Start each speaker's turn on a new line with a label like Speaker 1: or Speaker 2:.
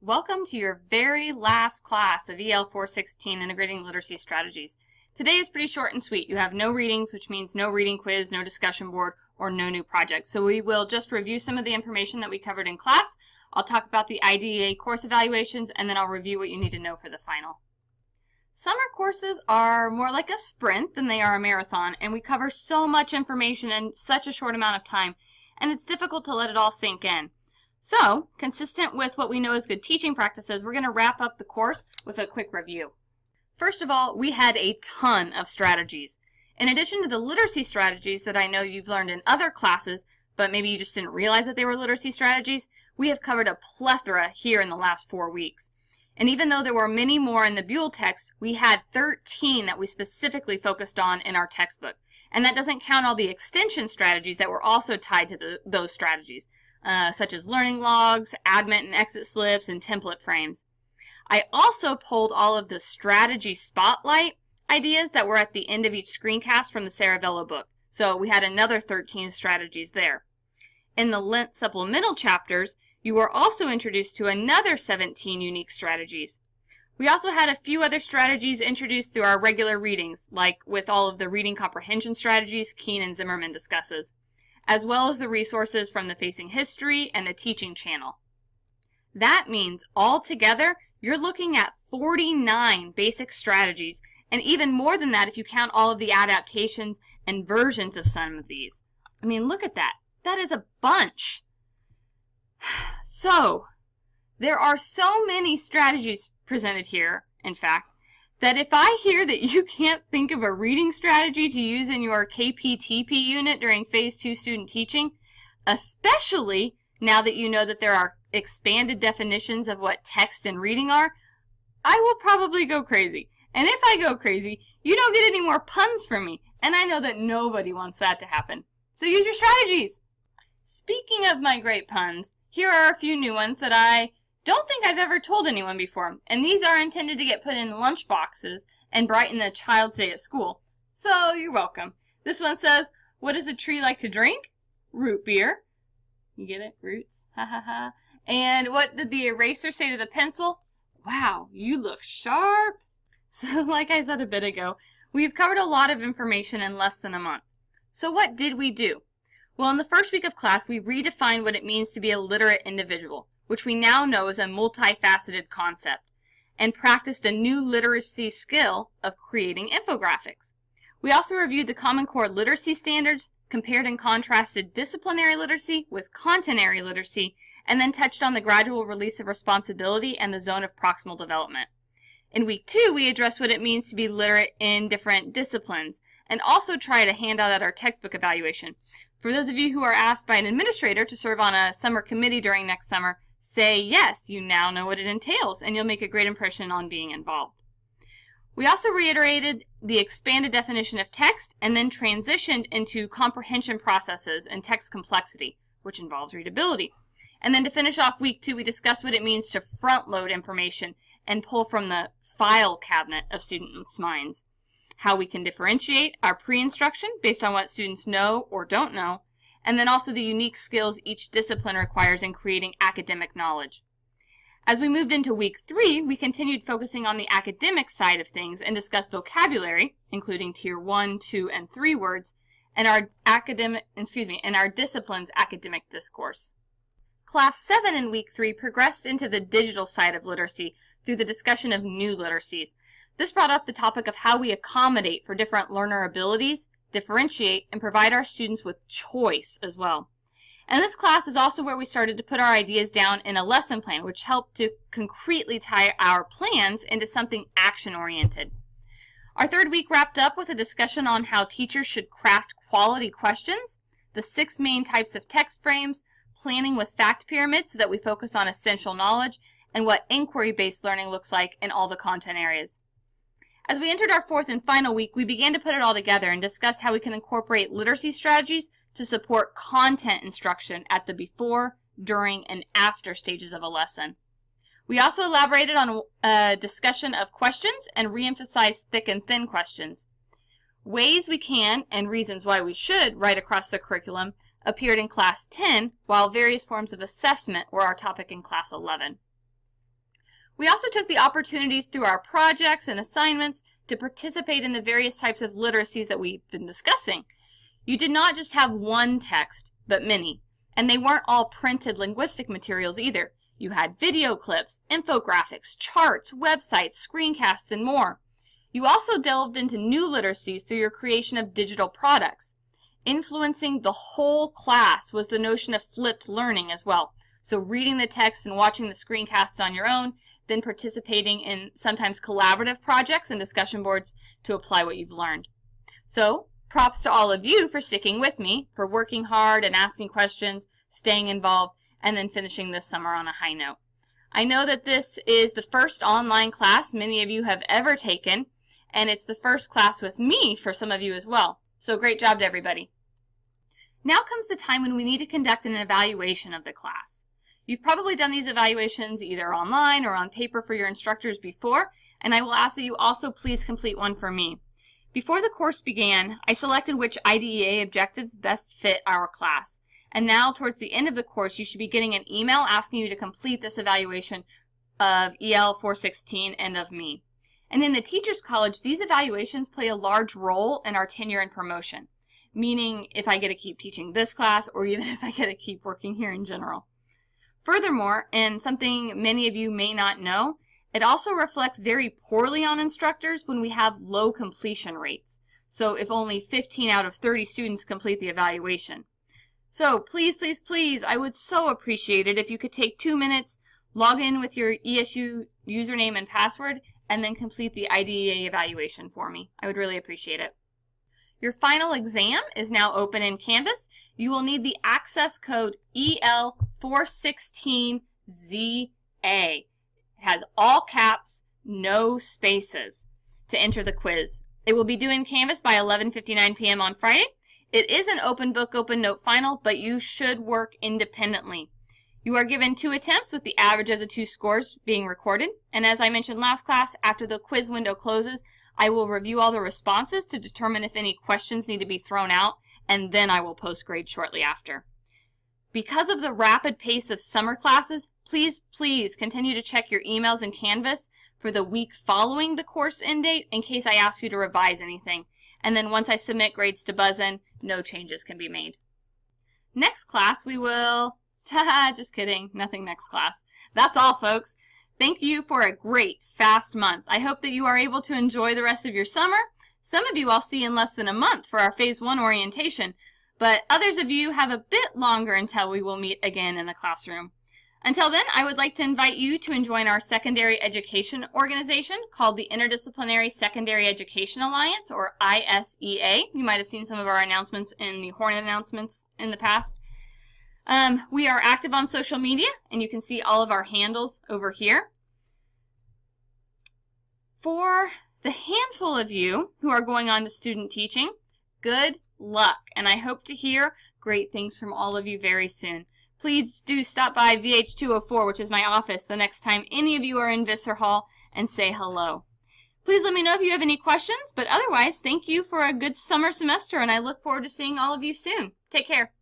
Speaker 1: Welcome to your very last class of EL 416, Integrating Literacy Strategies. Today is pretty short and sweet. You have no readings, which means no reading quiz, no discussion board, or no new projects. So we will just review some of the information that we covered in class. I'll talk about the IDEA course evaluations, and then I'll review what you need to know for the final. Summer courses are more like a sprint than they are a marathon, and we cover so much information in such a short amount of time, and it's difficult to let it all sink in. So, consistent with what we know as good teaching practices, we're going to wrap up the course with a quick review. First of all, we had a ton of strategies. In addition to the literacy strategies that I know you've learned in other classes, but maybe you just didn't realize that they were literacy strategies, we have covered a plethora here in the last 4 weeks. And even though there were many more in the Buell text, we had 13 that we specifically focused on in our textbook. And that doesn't count all the extension strategies that were also tied to those strategies, such as learning logs, admit and exit slips, and template frames. I also pulled all of the strategy spotlight ideas that were at the end of each screencast from the Saravello book. So we had another 13 strategies there. In the Lent supplemental chapters, you were also introduced to another 17 unique strategies. We also had a few other strategies introduced through our regular readings, like with all of the reading comprehension strategies Keene and Zimmerman discusses, as well as the resources from the Facing History and the Teaching channel. That means altogether, you're looking at 49 basic strategies, and even more than that if you count all of the adaptations and versions of some of these. I mean, look at that. That is a bunch. So, there are so many strategies presented here, in fact, that if I hear that you can't think of a reading strategy to use in your KPTP unit during Phase 2 student teaching, especially now that you know that there are expanded definitions of what text and reading are, I will probably go crazy. And if I go crazy, you don't get any more puns from me, and I know that nobody wants that to happen. So use your strategies! Speaking of my great puns, here are a few new ones that I don't think I've ever told anyone before, and these are intended to get put in lunch boxes and brighten the child's day at school. So you're welcome. This one says, what does a tree like to drink? Root beer. You get it? Roots. Ha ha ha. And what did the eraser say to the pencil? Wow, you look sharp. So like I said a bit ago, we've covered a lot of information in less than a month. So what did we do? Well, in the first week of class, we redefined what it means to be a literate individual, which we now know is a multifaceted concept, and practiced a new literacy skill of creating infographics. We also reviewed the Common Core literacy standards, compared and contrasted disciplinary literacy with content-ary literacy, and then touched on the gradual release of responsibility and the zone of proximal development. In week 2, we addressed what it means to be literate in different disciplines, and also tried a handout at our textbook evaluation. For those of you who are asked by an administrator to serve on a summer committee during next summer, say yes, you now know what it entails, and you'll make a great impression on being involved. We also reiterated the expanded definition of text and then transitioned into comprehension processes and text complexity, which involves readability. And then to finish off week 2, we discussed what it means to front-load information and pull from the file cabinet of students' minds, how we can differentiate our pre-instruction based on what students know or don't know, and then also the unique skills each discipline requires in creating academic knowledge. As we moved into week 3, we continued focusing on the academic side of things and discussed vocabulary, including tier 1, 2, and 3 words, and our discipline's academic discourse. Class 7 in week 3 progressed into the digital side of literacy through the discussion of new literacies. This brought up the topic of how we accommodate for different learner abilities, differentiate, and provide our students with choice as well. And this class is also where we started to put our ideas down in a lesson plan, which helped to concretely tie our plans into something action-oriented. Our 3rd week wrapped up with a discussion on how teachers should craft quality questions, the 6 main types of text frames, planning with fact pyramids so that we focus on essential knowledge, and what inquiry-based learning looks like in all the content areas. As we entered our 4th and final week, we began to put it all together and discussed how we can incorporate literacy strategies to support content instruction at the before, during, and after stages of a lesson. We also elaborated on a discussion of questions and reemphasized thick and thin questions. Ways we can, and reasons why we should, write across the curriculum appeared in Class 10, while various forms of assessment were our topic in Class 11. We also took the opportunities through our projects and assignments to participate in the various types of literacies that we've been discussing. You did not just have one text, but many. And they weren't all printed linguistic materials either. You had video clips, infographics, charts, websites, screencasts, and more. You also delved into new literacies through your creation of digital products. Influencing the whole class was the notion of flipped learning as well. So reading the text and watching the screencasts on your own, then participating in sometimes collaborative projects and discussion boards to apply what you've learned. So props to all of you for sticking with me, for working hard and asking questions, staying involved, and then finishing this summer on a high note. I know that this is the first online class many of you have ever taken, and it's the first class with me for some of you as well. So great job to everybody. Now comes the time when we need to conduct an evaluation of the class. You've probably done these evaluations either online or on paper for your instructors before, and I will ask that you also please complete one for me. Before the course began, I selected which IDEA objectives best fit our class. And now, towards the end of the course, you should be getting an email asking you to complete this evaluation of EL 416 and of me. And in the Teachers College, these evaluations play a large role in our tenure and promotion, meaning if I get to keep teaching this class or even if I get to keep working here in general. Furthermore, and something many of you may not know, it also reflects very poorly on instructors when we have low completion rates. So if only 15 out of 30 students complete the evaluation. So please, please, please, I would so appreciate it if you could take 2 minutes, log in with your ESU username and password, and then complete the IDEA evaluation for me. I would really appreciate it. Your final exam is now open in Canvas. You will need the access code EL416ZA. It has all caps, no spaces, to enter the quiz. It will be due in Canvas by 11:59 p.m. on Friday. It is an open book, open note final, but you should work independently. You are given 2 attempts with the average of the 2 scores being recorded. And as I mentioned last class, after the quiz window closes, I will review all the responses to determine if any questions need to be thrown out, and then I will post grades shortly after. Because of the rapid pace of summer classes, please, please continue to check your emails in Canvas for the week following the course end date in case I ask you to revise anything. And then once I submit grades to Buzzin, no changes can be made. Next class we will... just kidding, nothing next class. That's all, folks. Thank you for a great, fast month. I hope that you are able to enjoy the rest of your summer. Some of you I'll see in less than a month for our Phase 1 orientation, but others of you have a bit longer until we will meet again in the classroom. Until then, I would like to invite you to join our secondary education organization called the Interdisciplinary Secondary Education Alliance, or ISEA. You might have seen some of our announcements in the Hornet announcements in the past. We are active on social media, and you can see all of our handles over here. For the handful of you who are going on to student teaching, good luck, and I hope to hear great things from all of you very soon. Please do stop by VH204, which is my office, the next time any of you are in Visser Hall, and say hello. Please let me know if you have any questions, but otherwise, thank you for a good summer semester, and I look forward to seeing all of you soon. Take care.